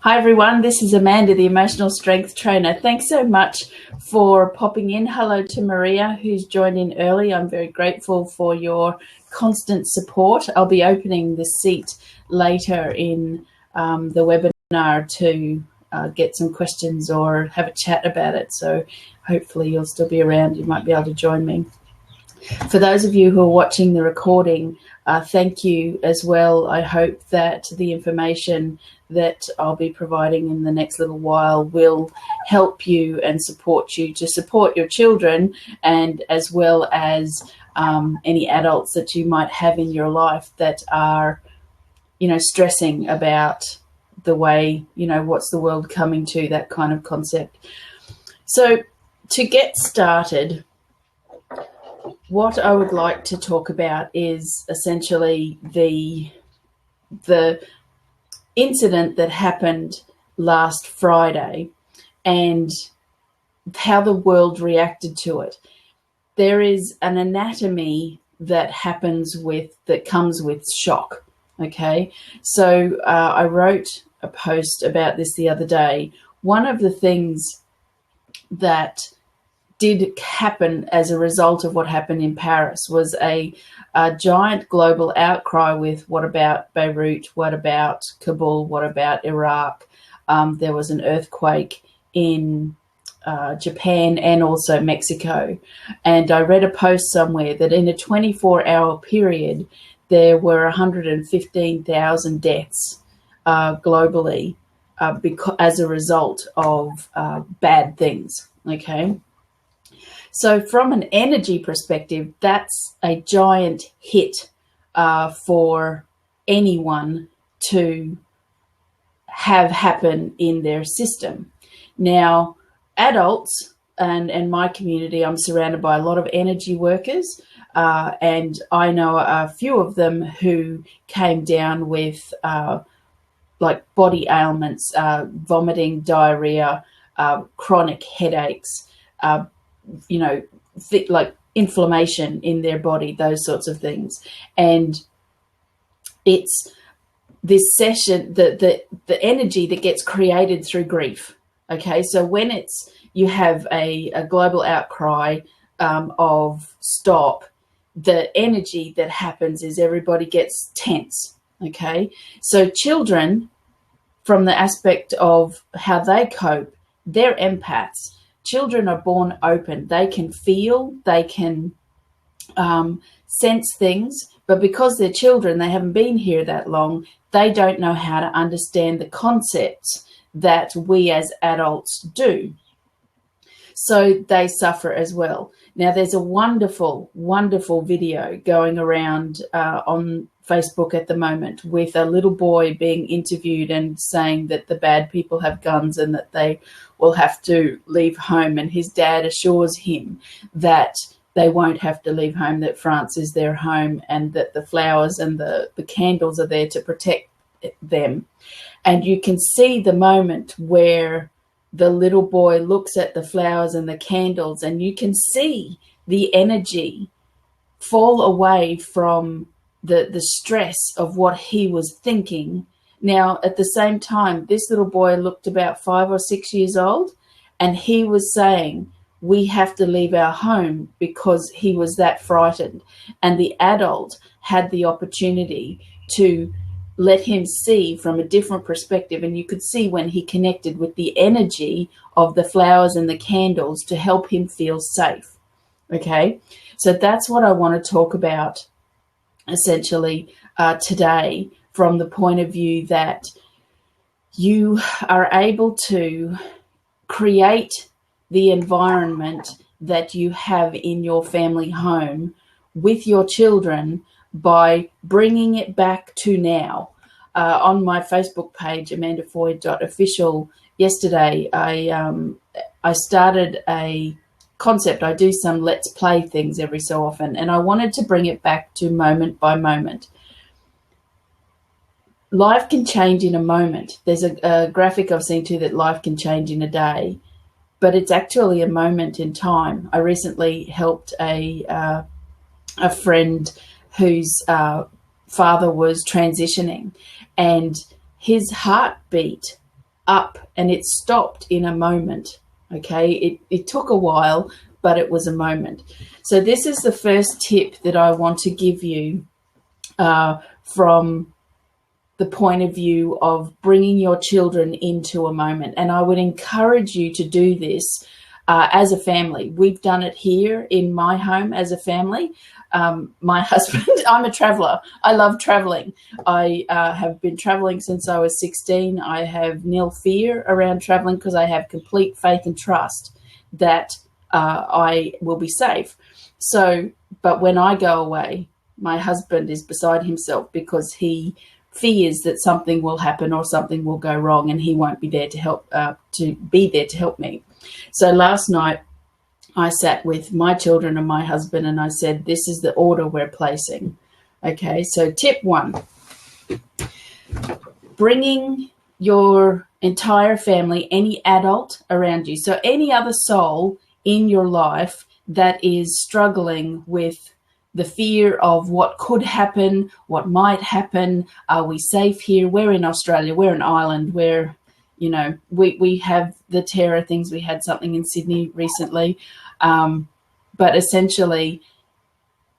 Hi everyone, this is Amanda, the Emotional Strength Trainer. Thanks so much for popping in. Hello to Maria, who's joined in early. I'm very grateful for your constant support. I'll be opening the seat later in the webinar to get some questions or have a chat about it. So hopefully you'll still be around. You might be able to join me. For those of you who are watching the recording, thank you as well. I hope that the information that I'll be providing in the next little while will help you and support you to support your children, and as well as any adults that you might have in your life that are, stressing about the way, what's the world coming to, that kind of concept. So to get started, what I would like to talk about is essentially the incident that happened last Friday and how the world reacted to it. There is an anatomy that comes with shock. Okay, so I wrote a post about this the other day. One of the things that did happen as a result of what happened in Paris was a giant global outcry with what about Beirut, what about Kabul, what about Iraq. There was an earthquake in Japan and also Mexico. And I read a post somewhere that in a 24-hour period, there were 115,000 deaths globally as a result of bad things, okay? So from an energy perspective, that's a giant hit for anyone to have happen in their system. Now, adults and my community, I'm surrounded by a lot of energy workers, and I know a few of them who came down with like body ailments, vomiting, diarrhea, chronic headaches, like inflammation in their body, those sorts of things. And it's this session, the energy that gets created through grief. Okay, so when you have a global outcry of stop, the energy that happens is everybody gets tense. Okay, so children, from the aspect of how they cope, they're empaths. Children are born open. They can feel, they can sense things, but because they're children, they haven't been here that long, they don't know how to understand the concepts that we as adults do. So they suffer as well. Now, there's a wonderful, wonderful video going around on Facebook at the moment with a little boy being interviewed and saying that the bad people have guns and that they will have to leave home. And his dad assures him that they won't have to leave home, that France is their home and that the flowers and the candles are there to protect them. And you can see the moment where the little boy looks at the flowers and the candles, and you can see the energy fall away from the stress of what he was thinking. Now, at the same time, this little boy looked about 5 or 6 years old, and he was saying, we have to leave our home, because he was that frightened. And the adult had the opportunity to let him see from a different perspective. And you could see when he connected with the energy of the flowers and the candles to help him feel safe. Okay, so that's what I want to talk about essentially today, from the point of view that you are able to create the environment that you have in your family home with your children by bringing it back to now. On my Facebook page, amandafoy.official, yesterday I started a concept. I do some let's play things every so often, and I wanted to bring it back to moment by moment. Life can change in a moment. There's a graphic I've seen too that life can change in a day, but it's actually a moment in time. I recently helped a friend whose father was transitioning, and his heartbeat up, and it stopped in a moment. Okay, it took a while, but it was a moment. So this is the first tip that I want to give you from the point of view of bringing your children into a moment. And I would encourage you to do this as a family. We've done it here in my home as a family. My husband, I'm a traveler. I love traveling. I have been traveling since I was 16. I have nil fear around traveling because I have complete faith and trust that I will be safe. So, but when I go away, my husband is beside himself because he fears that something will happen or something will go wrong, and he won't be there to help me. So last night, I sat with my children and my husband, and I said, this is the order we're placing. Okay, so tip 1, bringing your entire family, any adult around you, so any other soul in your life that is struggling with the fear of what could happen, what might happen, are we safe here? We're in Australia, we're an island, we have the terror things. We had something in Sydney recently. But essentially,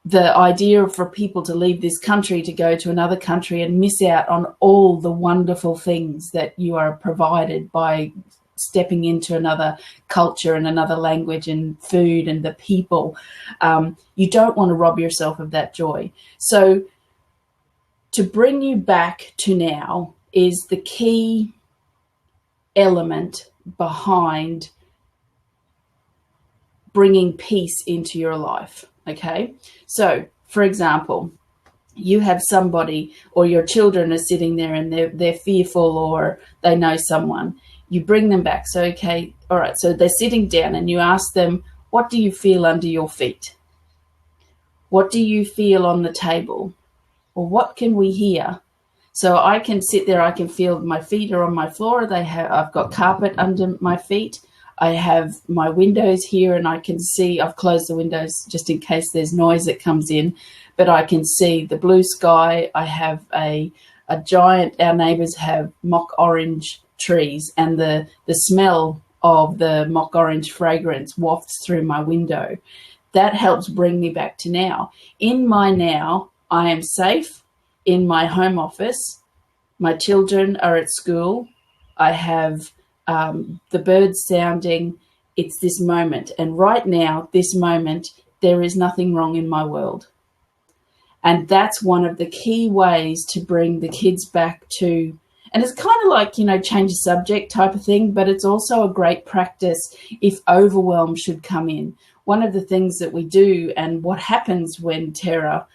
the idea for people to leave this country to go to another country and miss out on all the wonderful things that you are provided by stepping into another culture and another language and food and the people, you don't want to rob yourself of that joy. So to bring you back to now is the key element behind bringing peace into your life. Okay, so for example, you have somebody or your children are sitting there and they're fearful or they know someone. You bring them back. So, okay, all right, so they're sitting down and you ask them, what do you feel under your feet? What do you feel on the table? Or what can we hear? So I can sit there, I can feel my feet are on my floor. I've got carpet under my feet. I have my windows here and I can see, I've closed the windows just in case there's noise that comes in, but I can see the blue sky. I have a giant, our neighbours have mock orange trees, and the smell of the mock orange fragrance wafts through my window. That helps bring me back to now. In my now, I am safe in my home office. My children are at school. I have the birds sounding. It's this moment. And right now, this moment, there is nothing wrong in my world. And that's one of the key ways to bring the kids back to, and it's kind of like, change the subject type of thing, but it's also a great practice if overwhelm should come in. One of the things that we do and what happens when terror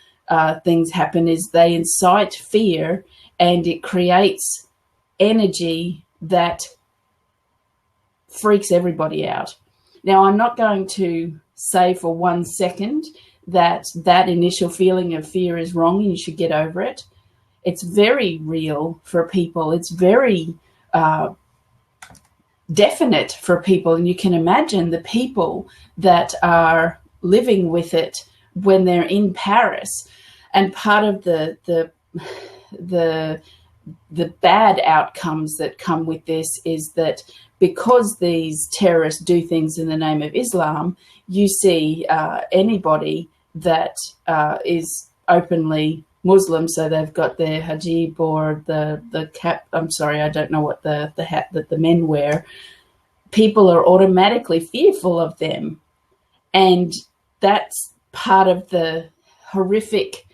things happen is they incite fear and it creates energy that freaks everybody out. Now, I'm not going to say for 1 second that initial feeling of fear is wrong and you should get over it. It's very real for people. It's very definite for people. And you can imagine the people that are living with it when they're in Paris. And part of the bad outcomes that come with this is that because these terrorists do things in the name of Islam, you see anybody that is openly Muslim, so they've got their hijab or the cap. I'm sorry, I don't know what the hat that the men wear. People are automatically fearful of them. And that's part of the horrific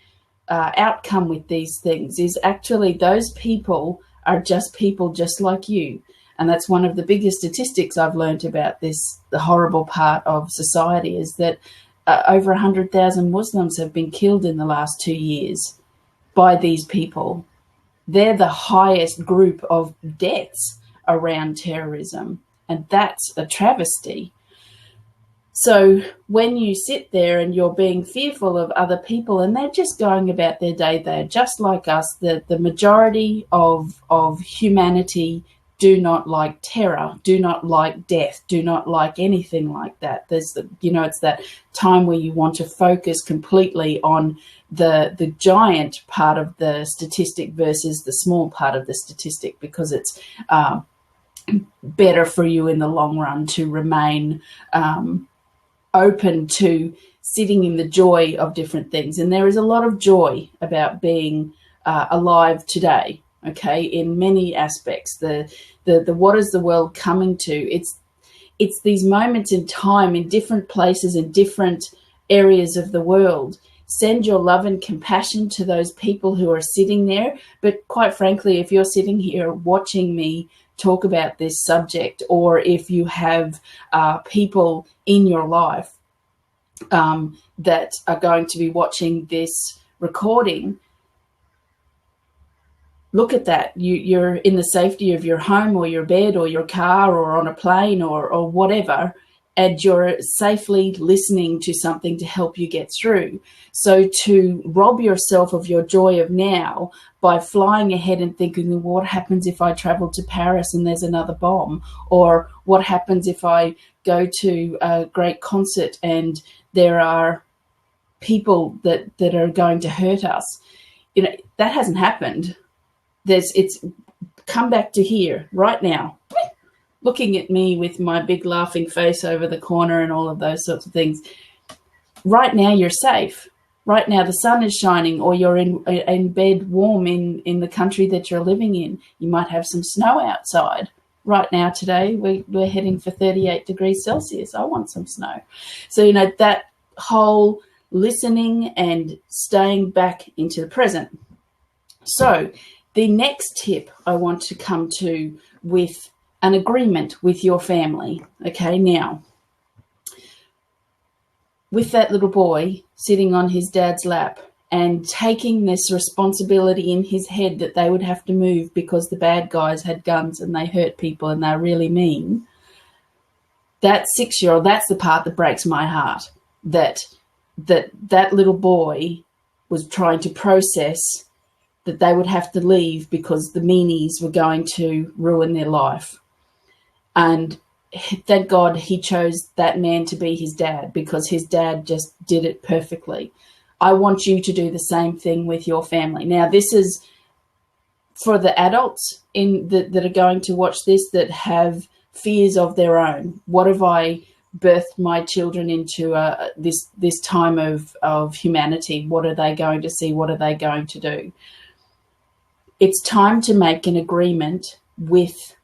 outcome with these things is actually those people are just people just like you. And that's one of the biggest statistics I've learned about this, the horrible part of society, is that over 100,000 Muslims have been killed in the last 2 years by these people. They're the highest group of deaths around terrorism, and that's a travesty. So when you sit there and you're being fearful of other people and they're just going about their day, they're just like us, the majority of humanity do not like terror, do not like death, do not like anything like that. There's it's that time where you want to focus completely on the giant part of the statistic versus the small part of the statistic, because it's better for you in the long run to remain open to sitting in the joy of different things. And there is a lot of joy about being alive today, okay, in many aspects. The what is the world coming to? It's these moments in time in different places in different areas of the world. Send your love and compassion to those people who are sitting there. But quite frankly, if you're sitting here watching me talk about this subject, or if you have people in your life that are going to be watching this recording, look at that. You're in the safety of your home or your bed or your car or on a plane or whatever, and you're safely listening to something to help you get through. So to rob yourself of your joy of now by flying ahead and thinking, well, what happens if I travel to Paris and there's another bomb? Or what happens if I go to a great concert and there are people that are going to hurt us? You know, that hasn't happened. It's come back to here right now, looking at me with my big laughing face over the corner and all of those sorts of things. Right now you're safe. Right now the sun is shining, or you're in bed warm in the country that you're living in. You might have some snow outside. Right now today we're heading for 38 degrees Celsius. I want some snow. So, you know, that whole listening and staying back into the present. So the next tip I want to come to with an agreement with your family. Okay, now, with that little boy sitting on his dad's lap and taking this responsibility in his head that they would have to move because the bad guys had guns and they hurt people and they're really mean, that 6-year-old, that's the part that breaks my heart, that little boy was trying to process that they would have to leave because the meanies were going to ruin their life. And thank God he chose that man to be his dad, because his dad just did it perfectly. I want you to do the same thing with your family. Now, this is for the adults that are going to watch this that have fears of their own. What have I birthed my children into this time of humanity? What are they going to see? What are they going to do? It's time to make an agreement with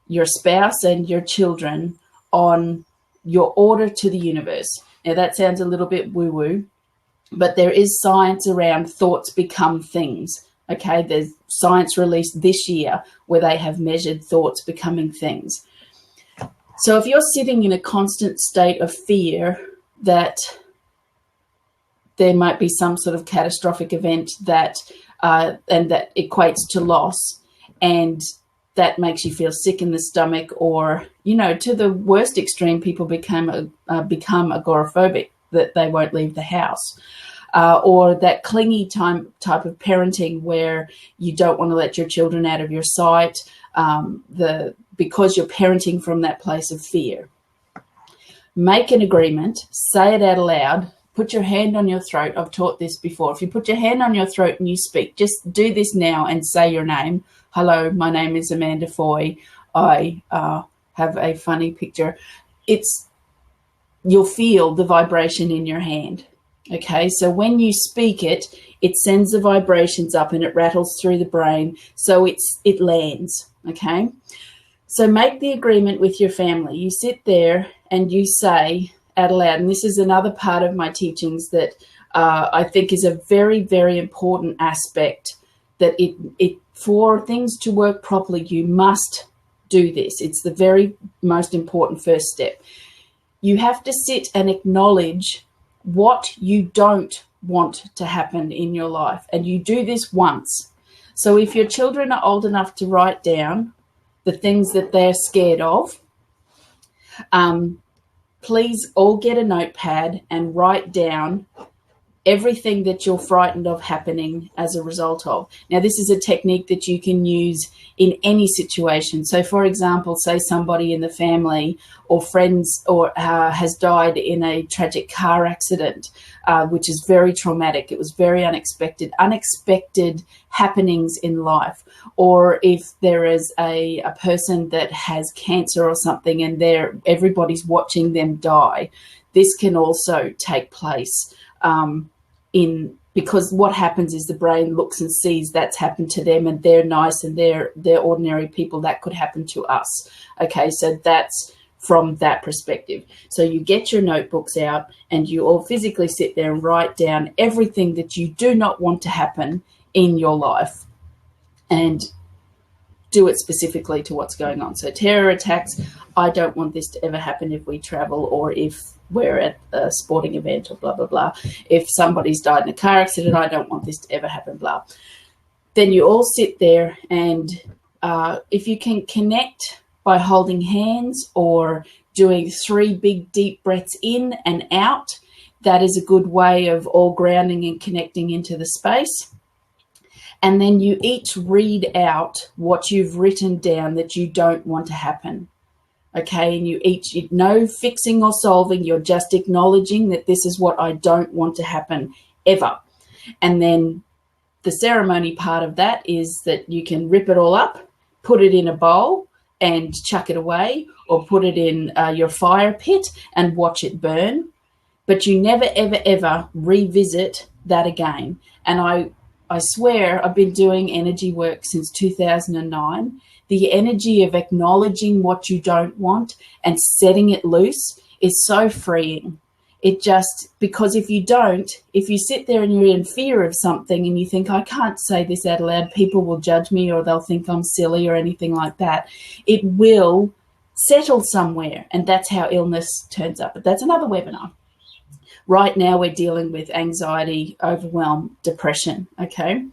your spouse and your children on your order to the universe. Now, that sounds a little bit woo-woo, but there is science around thoughts become things. Okay, there's science released this year where they have measured thoughts becoming things. So if you're sitting in a constant state of fear that there might be some sort of catastrophic event that and that equates to loss, and that makes you feel sick in the stomach, or, you know, to the worst extreme, people become agoraphobic, that they won't leave the house, or that clingy type of parenting where you don't want to let your children out of your sight, because you're parenting from that place of fear. Make an agreement, say it out loud. Put your hand on your throat. I've taught this before. If you put your hand on your throat and you speak, just do this now and say your name. Hello, my name is Amanda Foy. I have a funny picture. You'll feel the vibration in your hand. Okay, so when you speak it, it sends the vibrations up and it rattles through the brain, so it lands. Okay, so make the agreement with your family. You sit there and you say out loud, and this is another part of my teachings that I think is a very, very important aspect, that it for things to work properly, you must do this. It's the very most important first step. You have to sit and acknowledge what you don't want to happen in your life, and you do this once. So if your children are old enough to write down the things that they're scared of, please all get a notepad and write down everything that you're frightened of happening as a result of. Now, this is a technique that you can use in any situation. So, for example, say somebody in the family or friends or has died in a tragic car accident, which is very traumatic. It was very unexpected happenings in life. Or if there is a person that has cancer or something and everybody's watching them die, this can also take place because what happens is the brain looks and sees that's happened to them, and they're nice and they're ordinary people. That could happen to us. Okay, so that's from that perspective. So you get your notebooks out and you all physically sit there and write down everything that you do not want to happen in your life, and do it specifically to what's going on. So terror attacks, I don't want this to ever happen if we travel or if we're at a sporting event or blah, blah, blah. If somebody's died in a car accident, I don't want this to ever happen, blah. Then you all sit there and if you can connect by holding hands or doing 3 big deep breaths in and out, that is a good way of all grounding and connecting into the space. And then you each read out what you've written down that you don't want to happen. Okay, and you no fixing or solving, you're just acknowledging that this is what I don't want to happen ever. And then the ceremony part of that is that you can rip it all up, put it in a bowl and chuck it away, or put it in your fire pit and watch it burn. But you never, ever, ever revisit that again. And I swear I've been doing energy work since 2009. The energy of acknowledging what you don't want and setting it loose is so freeing. Because if you sit there and you're in fear of something and you think, I can't say this out loud, people will judge me or they'll think I'm silly or anything like that, it will settle somewhere. And that's how illness turns up. But that's another webinar. Right now we're dealing with anxiety, overwhelm, depression, okay?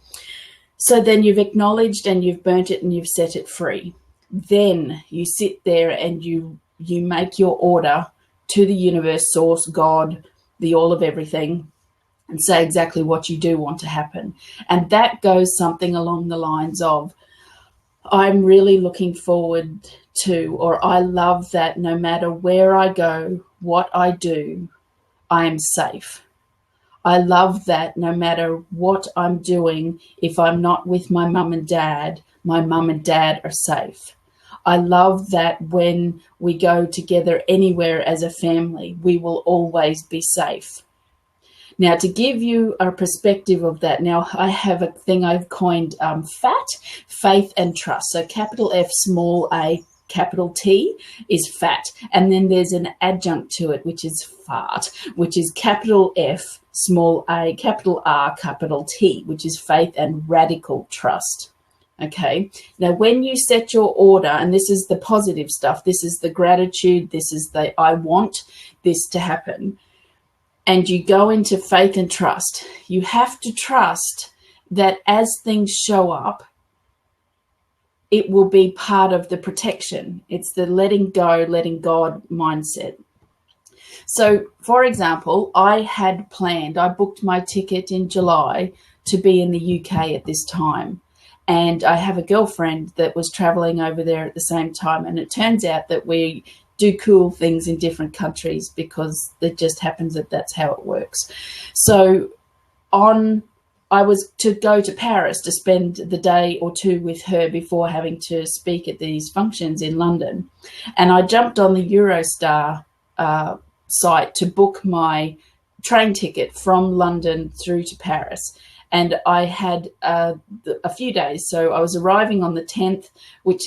So then you've acknowledged and you've burnt it and you've set it free. Then you sit there and you make your order to the universe, source, God, the all of everything, and say exactly what you do want to happen. And that goes something along the lines of, I'm really looking forward to, or I love that no matter where I go, what I do, I am safe. I love that no matter what I'm doing, if I'm not with my mum and dad are safe. I love that when we go together anywhere as a family, we will always be safe. Now, to give you a perspective of that, now I have a thing I've coined FAT, faith and trust. So capital F, small a, capital T is fat. And then there's an adjunct to it, which is fart, which is capital F, small a, capital R, capital T, which is faith and radical trust. Okay. Now, when you set your order, and this is the positive stuff, this is the gratitude, this is the I want this to happen, and you go into faith and trust, you have to trust that as things show up, it will be part of the protection. It's the letting go, letting God mindset. So, for example, I booked my ticket in July to be in the UK at this time. And I have a girlfriend that was traveling over there at the same time. And it turns out that we do cool things in different countries because it just happens that that's how it works. So I was to go to Paris to spend the day or two with her before having to speak at these functions in London. And I jumped on the Eurostar site to book my train ticket from London through to Paris. And I had a few days. So I was arriving on the 10th,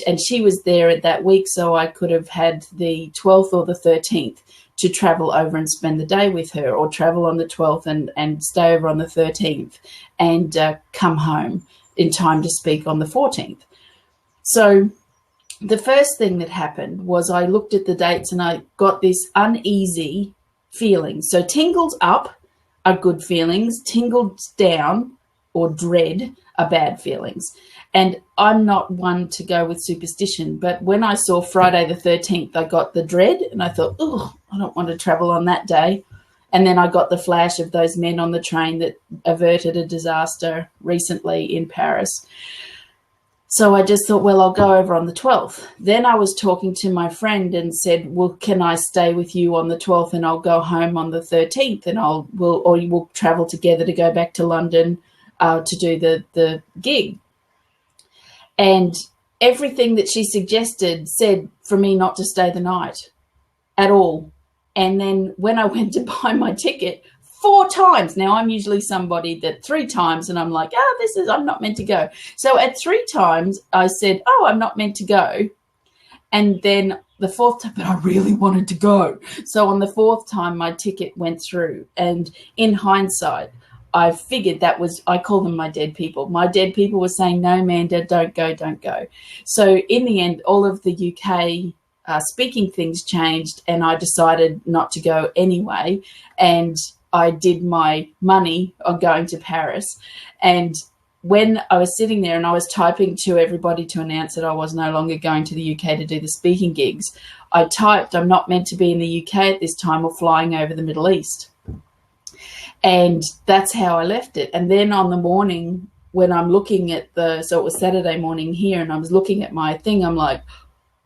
and she was there at that week. So I could have had the 12th or the 13th to travel over and spend the day with her, or travel on the 12th and stay over on the 13th and come home in time to speak on the 14th. So the first thing that happened was I looked at the dates and I got this uneasy feeling. So tingles up are good feelings, tingles down or dread are bad feelings. And I'm not one to go with superstition, but when I saw Friday the 13th, I got the dread and I thought, oh, I don't want to travel on that day. And then I got the flash of those men on the train that averted a disaster recently in Paris. So I just thought, well, I'll go over on the 12th. Then I was talking to my friend and said, well, can I stay with you on the 12th and I'll go home on the 13th and we'll travel together to go back to London to do the gig. And everything that she suggested said for me not to stay the night at all. And then when I went to buy my ticket 4 times, now I'm usually somebody that 3 times and I'm like, I'm not meant to go. So at 3 times I said, I'm not meant to go. And then the 4th time, but I really wanted to go. So on the 4th time, my ticket went through. And in hindsight, I figured I call them my dead people. My dead people were saying, no, Amanda, don't go, don't go. So in the end, all of the UK speaking things changed and I decided not to go anyway. And I did my money on going to Paris. And when I was sitting there and I was typing to everybody to announce that I was no longer going to the UK to do the speaking gigs, I typed, I'm not meant to be in the UK at this time or flying over the Middle East. And that's how I left it. And then on the morning when I'm looking at so it was Saturday morning here and I was looking at my thing, I'm like,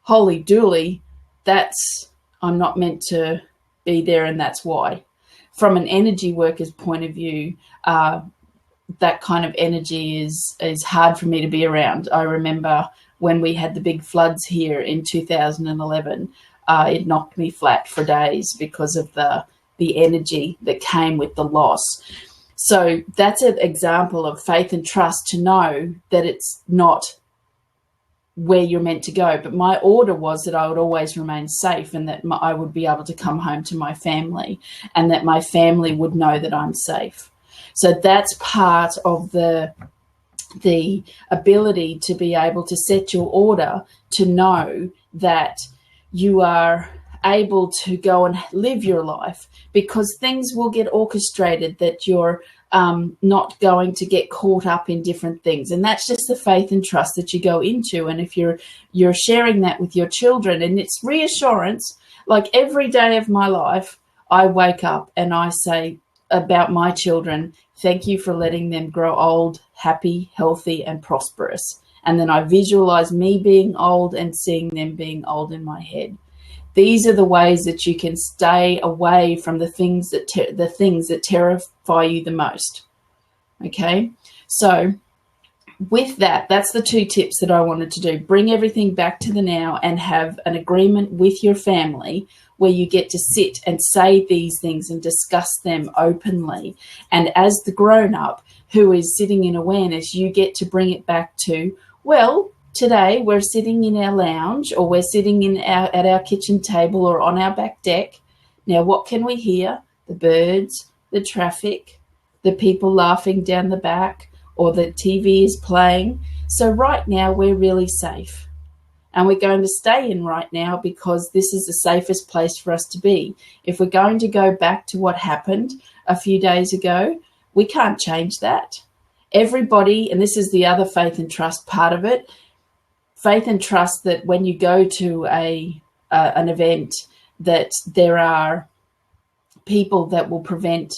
holy dooly, I'm not meant to be there and that's why. From an energy worker's point of view, that kind of energy is hard for me to be around. I remember when we had the big floods here in 2011, it knocked me flat for days because of the energy that came with the loss. So that's an example of faith and trust to know that it's not where you're meant to go. But my order was that I would always remain safe and that I would be able to come home to my family and that my family would know that I'm safe. So that's part of the ability to be able to set your order, to know that you are able to go and live your life, because things will get orchestrated that you're not going to get caught up in different things. And that's just the faith and trust that you go into. And if you're sharing that with your children, and it's reassurance, like every day of my life, I wake up and I say about my children, thank you for letting them grow old, happy, healthy, and prosperous. And then I visualize me being old and seeing them being old in my head. These are the ways that you can stay away from the things that terrify you the most. Okay, so with that's the 2 tips that I wanted to do. Bring everything back to the now and have an agreement with your family where you get to sit and say these things and discuss them openly. And as the grown-up who is sitting in awareness, you get to bring it back to, well, today we're sitting in our lounge or we're sitting at our kitchen table or on our back deck. Now, what can we hear? The birds, the traffic, the people laughing down the back, or the TV is playing. So right now we're really safe. And we're going to stay in right now because this is the safest place for us to be. If we're going to go back to what happened a few days ago, we can't change that. Everybody, and this is the other faith and trust part of it, faith and trust that when you go to an event, that there are people that will prevent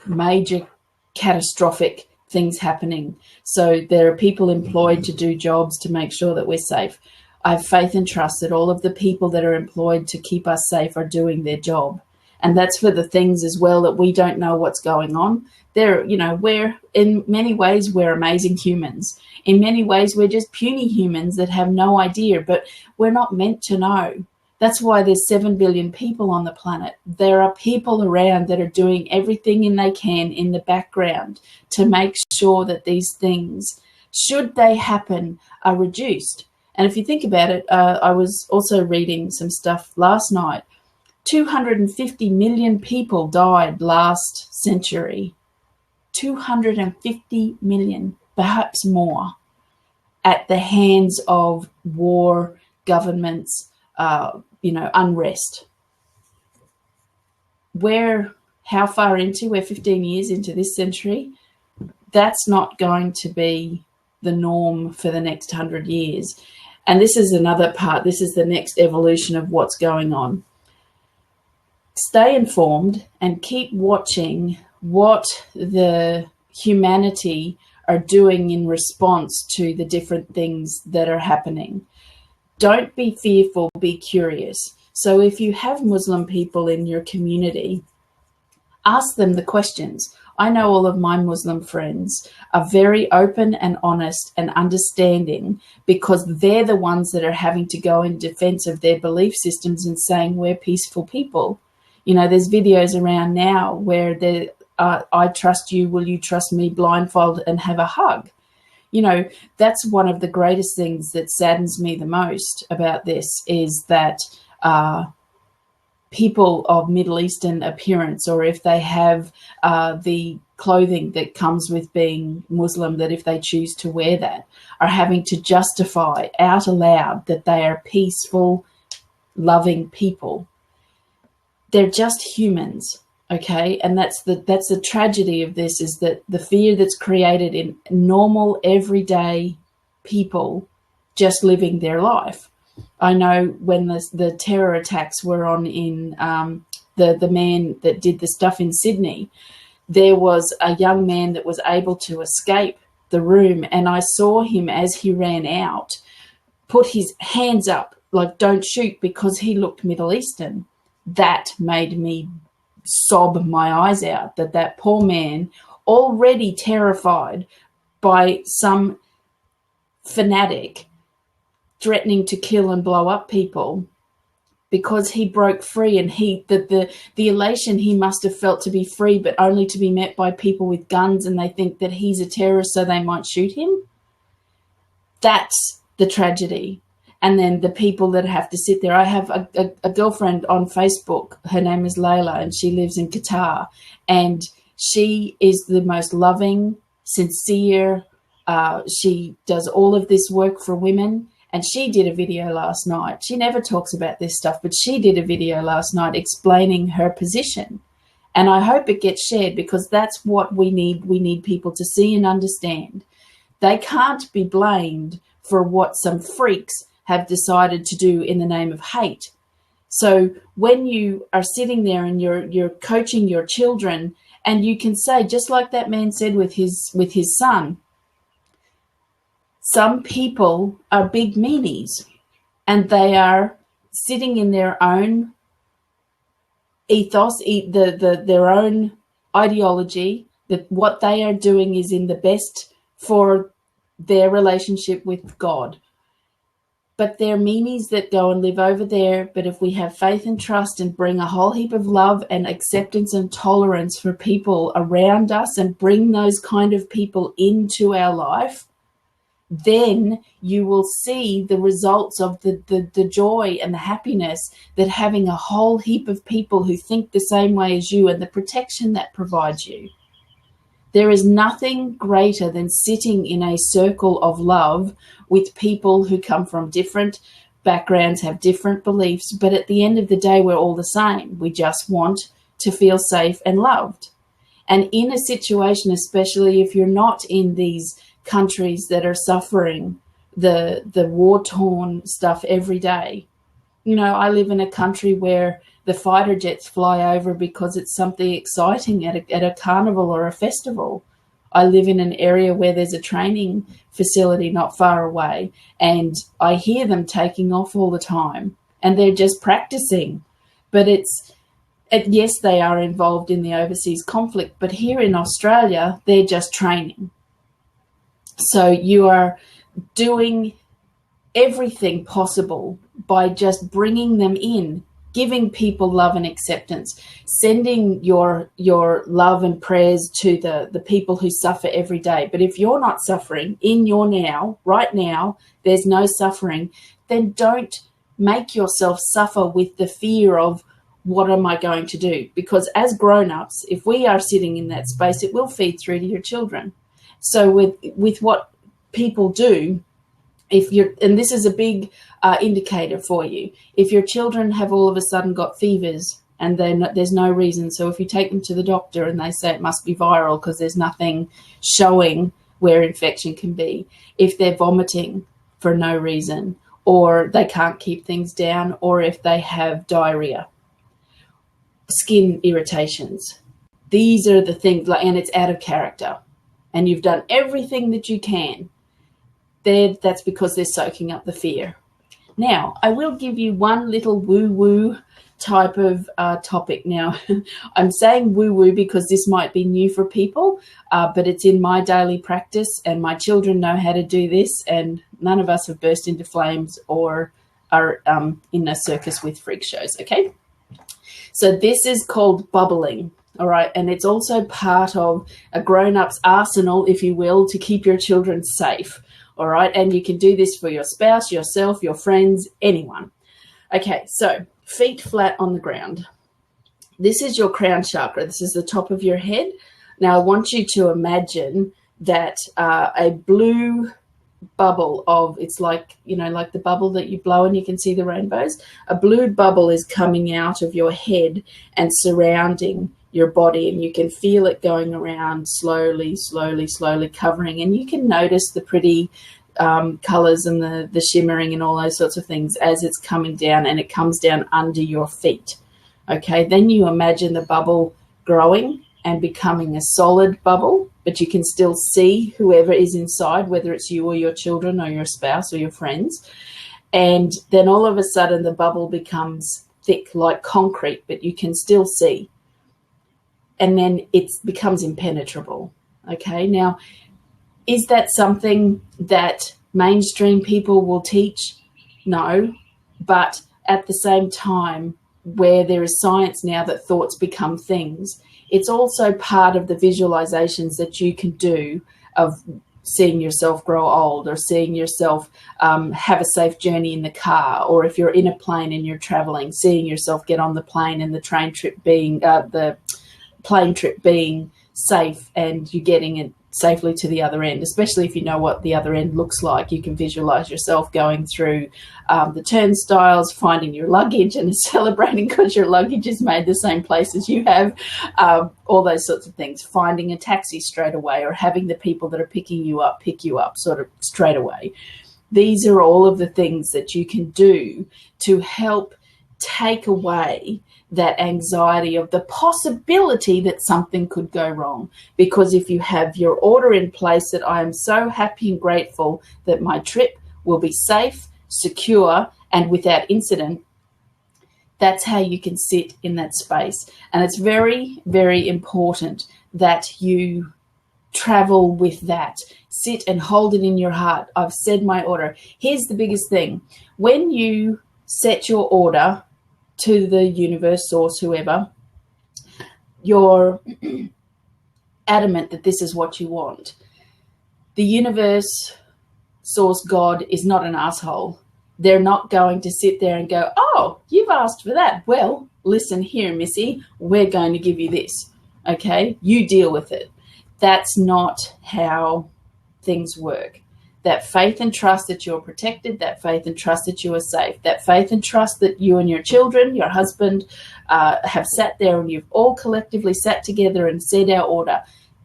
major catastrophic things happening. So there are people employed to do jobs to make sure that we're safe. I have faith and trust that all of the people that are employed to keep us safe are doing their job. And that's for the things as well that we don't know what's going on. We're in many ways, we're amazing humans. In many ways, we're just puny humans that have no idea, but we're not meant to know. That's why there's 7 billion people on the planet. There are people around that are doing everything they can in the background to make sure that these things, should they happen, are reduced. And if you think about it, I was also reading some stuff last night. 250 million people died last century. 250 million, perhaps more, at the hands of war, governments, unrest. How far into? We're 15 years into this century. That's not going to be the norm for the next 100 years. And this is another part. This is the next evolution of what's going on. stay informed and keep watching what the humanity are doing in response to the different things that are happening. Don't be fearful, be curious. So if you have Muslim people in your community, ask them the questions. I know all of my Muslim friends are very open and honest and understanding, because they're the ones that are having to go in defense of their belief systems and saying we're peaceful people. You know, there's videos around now where I trust you, will you trust me, blindfold and have a hug. You know, that's one of the greatest things that saddens me the most about this, is that people of Middle Eastern appearance, or if they have the clothing that comes with being Muslim, that if they choose to wear that, are having to justify out aloud that they are peaceful, loving people. They're just humans, okay? And that's the tragedy of this, is that the fear that's created in normal, everyday people just living their life. I know when the terror attacks were on in the man that did the stuff in Sydney, there was a young man that was able to escape the room, and I saw him as he ran out put his hands up like don't shoot, because he looked Middle Eastern. That made me sob my eyes out, that poor man, already terrified by some fanatic threatening to kill and blow up people, because he broke free, and the elation he must have felt to be free, but only to be met by people with guns, and they think that he's a terrorist so they might shoot him. That's the tragedy. And then the people that have to sit there. I have a girlfriend on Facebook. Her name is Layla, and she lives in Qatar. And she is the most loving, sincere. She does all of this work for women. And she did a video last night. She never talks about this stuff, but she did a video last night explaining her position. And I hope it gets shared, because that's what we need. We need people to see and understand. They can't be blamed for what some freaks have decided to do in the name of hate. So when you are sitting there and you're coaching your children, and you can say, just like that man said with his son, some people are big meanies, and they are sitting in their own ethos, their own ideology, that what they are doing is in the best for their relationship with God. But they're meanies that go and live over there. But if we have faith and trust and bring a whole heap of love and acceptance and tolerance for people around us, and bring those kind of people into our life, then you will see the results of the joy and the happiness that having a whole heap of people who think the same way as you, and the protection that provides you. There is nothing greater than sitting in a circle of love with people who come from different backgrounds, have different beliefs, but at the end of the day, we're all the same. We just want to feel safe and loved. And in a situation, especially if you're not in these countries that are suffering the war-torn stuff every day. You know, I live in a country where the fighter jets fly over because it's something exciting at a carnival or a festival. I live in an area where there's a training facility not far away, and I hear them taking off all the time, and they're just practicing. But yes, they are involved in the overseas conflict, but here in Australia, they're just training. So you are doing everything possible by just bringing them in, giving people love and acceptance, sending your love and prayers to the people who suffer every day. But if you're not suffering in your now, right now, there's no suffering, then don't make yourself suffer with the fear of, what am I going to do? Because as grown-ups, if we are sitting in that space, it will feed through to your children. So with what people do, and this is a big indicator for you, if your children have all of a sudden got fevers and then there's no reason, so if you take them to the doctor and they say it must be viral because there's nothing showing where infection can be, if they're vomiting for no reason, or they can't keep things down, or if they have diarrhea, skin irritations. These are the things, and it's out of character. And you've done everything that you can. That's because they're soaking up the fear. Now, I will give you one little woo-woo type of topic. Now, I'm saying woo-woo because this might be new for people, but it's in my daily practice, and my children know how to do this, and none of us have burst into flames or are in a circus with freak shows, okay? So this is called bubbling, all right? And it's also part of a grown-up's arsenal, if you will, to keep your children safe, all right? And you can do this for your spouse, yourself, your friends, anyone. Okay, so feet flat on the ground. This is your crown chakra. This is the top of your head. Now, I want you to imagine that a blue bubble it's like, like the bubble that you blow and you can see the rainbows. A blue bubble is coming out of your head and surrounding your body, and you can feel it going around slowly, slowly, slowly covering, and you can notice the pretty colors and the shimmering and all those sorts of things as it's coming down, and it comes down under your feet. Okay, then you imagine the bubble growing and becoming a solid bubble, but you can still see whoever is inside, whether it's you or your children or your spouse or your friends. And then all of a sudden the bubble becomes thick like concrete, but you can still see. And then it becomes impenetrable. Okay, now, is that something that mainstream people will teach? No, but at the same time, where there is science now that thoughts become things, it's also part of the visualizations that you can do of seeing yourself grow old, or seeing yourself have a safe journey in the car, or if you're in a plane and you're traveling, seeing yourself get on the plane and the plane trip being safe and you getting it safely to the other end, especially if you know what the other end looks like. You can visualize yourself going through the turnstiles, finding your luggage and celebrating because your luggage is made the same place as you have, all those sorts of things. Finding a taxi straight away, or having the people that are picking you up pick you up sort of straight away. These are all of the things that you can do to help take away that anxiety of the possibility that something could go wrong. Because if you have your order in place that I am so happy and grateful that my trip will be safe, secure, and without incident, that's how you can sit in that space. And it's very, very important that you travel with that. Sit and hold it in your heart. I've said my order. Here's the biggest thing. When you set your order to the universe, source, whoever, you're adamant that this is what you want. The universe, source, God is not an asshole. They're not going to sit there and go, oh, you've asked for that. Well, listen here, Missy, we're going to give you this. Okay, you deal with it. That's not how things work. That faith and trust that you're protected, that faith and trust that you are safe, that faith and trust that you and your children, your husband, have sat there and you've all collectively sat together and said our order.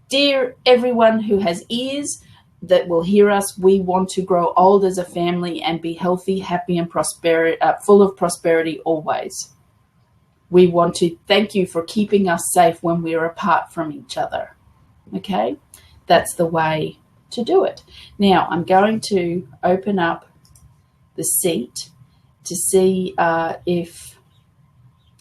Dear everyone who has ears that will hear us, we want to grow old as a family and be healthy, happy, and full of prosperity always. We want to thank you for keeping us safe when we're apart from each other. Okay? That's the way to do it. Now, I'm going to open up the seat to see if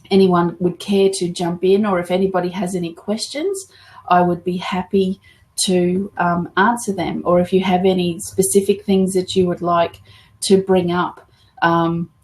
anyone would care to jump in, or if anybody has any questions, I would be happy to answer them. Or if you have any specific things that you would like to bring up,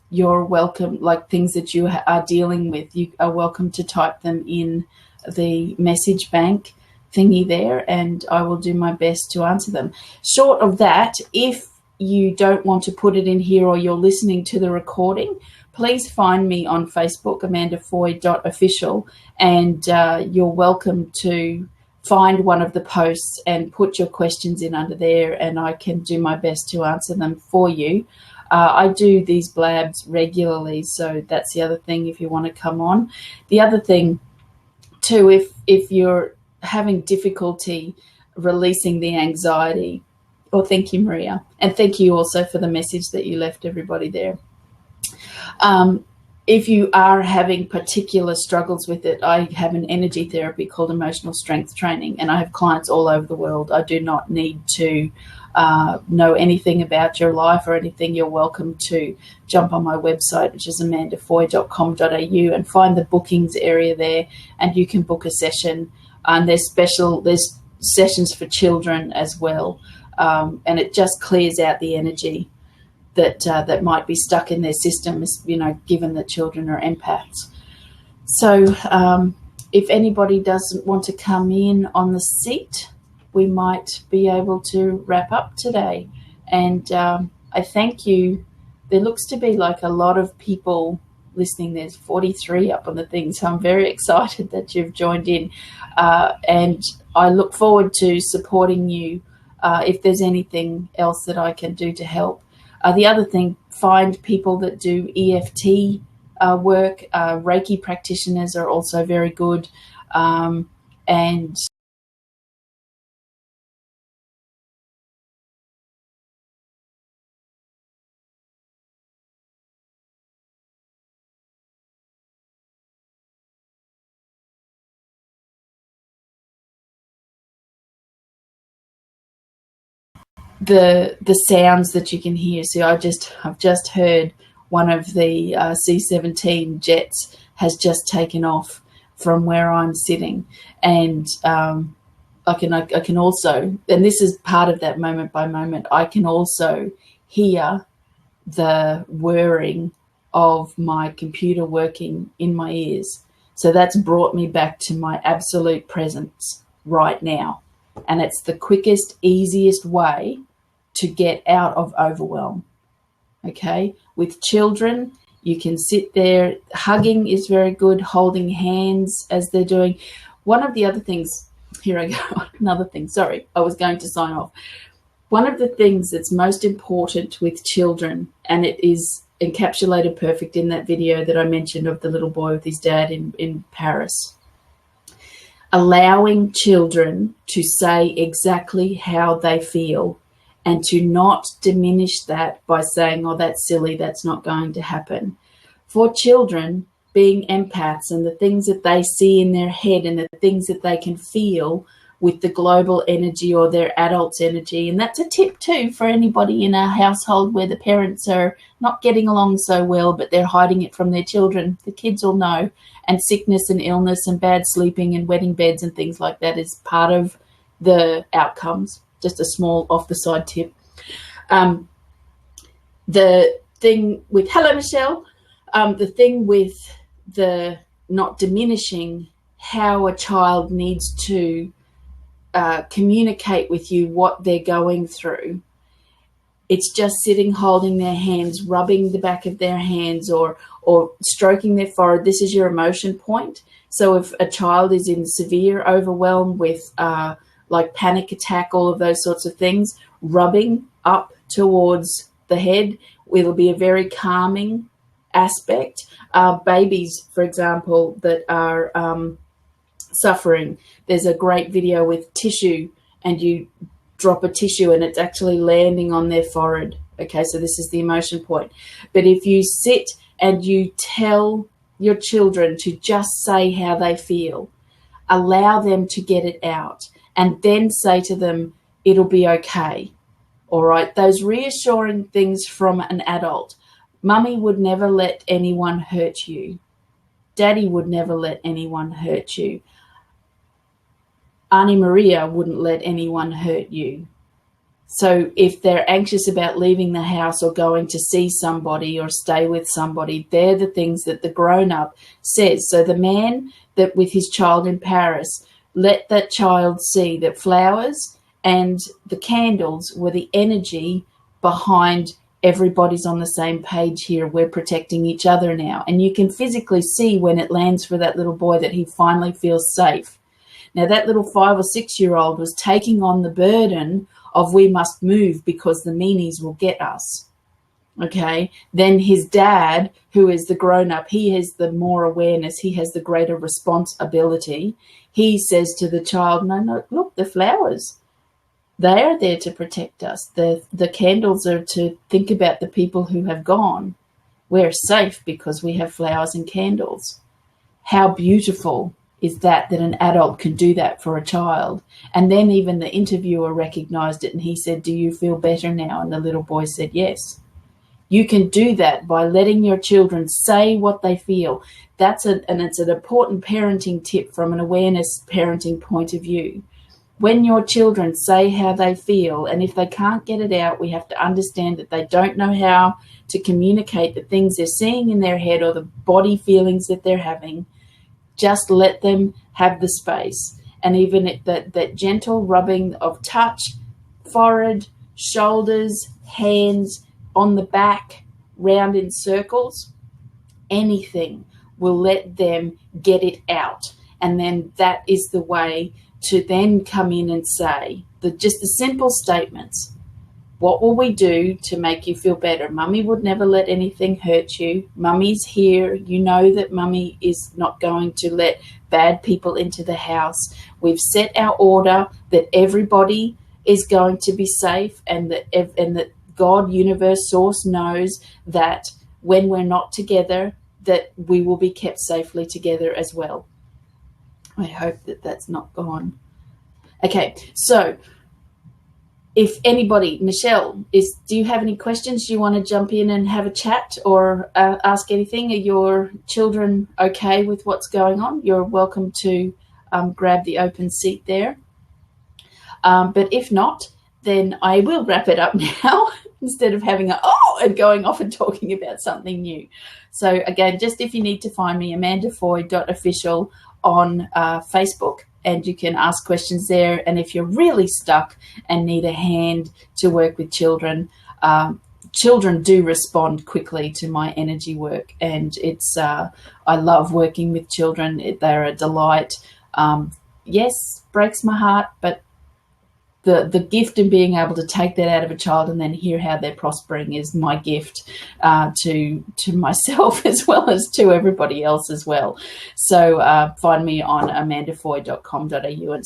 you're welcome, like things that you are dealing with, you are welcome to type them in the message bank thingy there, and I will do my best to answer them. Short of that, if you don't want to put it in here or you're listening to the recording, please find me on Facebook, amandafoy.official, and you're welcome to find one of the posts and put your questions in under there, and I can do my best to answer them for you. I do these blabs regularly, so that's the other thing if you want to come on. The other thing too, if you're having difficulty releasing the anxiety, thank you, Maria, and thank you also for the message that you left everybody there. if you are having particular struggles with it, I have an energy therapy called Emotional Strength Training, and I have clients all over the world. I do not need to know anything about your life or anything. You're welcome to jump on my website, which is amandafoy.com.au, and find the bookings area there, and you can book a session. And there's sessions for children as well, and it just clears out the energy that might be stuck in their systems, given that children are empaths. So if anybody doesn't want to come in on the seat, we might be able to wrap up today. And I thank you. There looks to be like a lot of people listening. There's 43 up on the thing, so I'm very excited that you've joined in. And I look forward to supporting you if there's anything else that I can do to help. The other thing, find people that do EFT work. Reiki practitioners are also very good. And the sounds that you can hear. So I've just heard one of the C-17 jets has just taken off from where I'm sitting, and I can also, and this is part of that moment by moment, I can also hear the whirring of my computer working in my ears. So that's brought me back to my absolute presence right now. And it's the quickest, easiest way to get out of overwhelm. Okay? With children, you can sit there. Hugging is very good, holding hands as they're doing. One of the other things, here I go, another thing, sorry, I was going to sign off. One of the things that's most important with children, and it is encapsulated perfect in that video that I mentioned of the little boy with his dad in Paris, allowing children to say exactly how they feel and to not diminish that by saying, oh, that's silly, that's not going to happen. For children, being empaths and the things that they see in their head and the things that they can feel with the global energy or their adult's energy. And that's a tip too for anybody in a household where the parents are not getting along so well, but they're hiding it from their children. The kids will know. And sickness and illness and bad sleeping and wetting beds and things like that is part of the outcomes. Just a small off the side tip. The thing with, hello, Michelle, the thing with the not diminishing how a child needs to communicate with you what they're going through. It's just sitting, holding their hands, rubbing the back of their hands or stroking their forehead. This is your emotion point. So if a child is in severe overwhelm with like panic attack, all of those sorts of things, rubbing up towards the head, it'll be a very calming aspect. Babies, for example, that are suffering, there's a great video with tissue, and you drop a tissue and it's actually landing on their forehead. Okay, so this is the emotion point. But if you sit and you tell your children to just say how they feel, allow them to get it out, and then say to them, it'll be okay. All right, those reassuring things from an adult. Mummy would never let anyone hurt you. Daddy would never let anyone hurt you. Auntie Maria wouldn't let anyone hurt you. So if they're anxious about leaving the house or going to see somebody or stay with somebody, they're the things that the grown-up says. So the man that with his child in Paris, let that child see that flowers and the candles were the energy behind everybody's on the same page here. We're protecting each other now. And you can physically see when it lands for that little boy that he finally feels safe. Now, that little 5 or 6 year old was taking on the burden of we must move because the meanies will get us. Okay. Then his dad, who is the grown up, he has the more awareness. He has the greater responsibility. He says to the child, no, look, the flowers, they are there to protect us. The candles are to think about the people who have gone. We're safe because we have flowers and candles. How beautiful is that an adult can do that for a child? And then even the interviewer recognized it, and he said, "Do you feel better now?" And the little boy said, "Yes." You can do that by letting your children say what they feel. And it's an important parenting tip from an awareness parenting point of view. When your children say how they feel, and if they can't get it out, we have to understand that they don't know how to communicate the things they're seeing in their head or the body feelings that they're having. Just let them have the space. And even that gentle rubbing of touch, forehead, shoulders, hands, on the back, round in circles, anything will let them get it out. And then that is the way to then come in and say just the simple statements. What will we do to make you feel better? Mummy would never let anything hurt you. Mummy's here. You know that Mummy is not going to let bad people into the house. We've set our order that everybody is going to be safe, and that God, universe, source knows that when we're not together, that we will be kept safely together as well. I hope that that's not gone. Okay, so if anybody, Michelle, do you have any questions? Do you want to jump in and have a chat or ask anything? Are your children okay with what's going on? You're welcome to grab the open seat there. But if not, then I will wrap it up now instead of having and going off and talking about something new. So again, just if you need to find me, amandafoy.official on Facebook, and you can ask questions there. And if you're really stuck and need a hand to work with children, children do respond quickly to my energy work, and it's I love working with children. They're a delight. Yes, breaks my heart, but the gift in being able to take that out of a child and then hear how they're prospering is my gift to myself as well as to everybody else as well. So find me on amandafoy.com.au and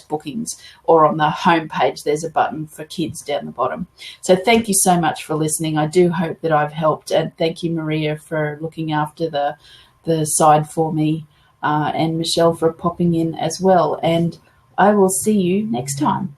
/bookings, or on the homepage there's a button for kids down the bottom. So thank you so much for listening. I do hope that I've helped, and thank you, Maria, for looking after the side for me, and Michelle for popping in as well. And I will see you next time.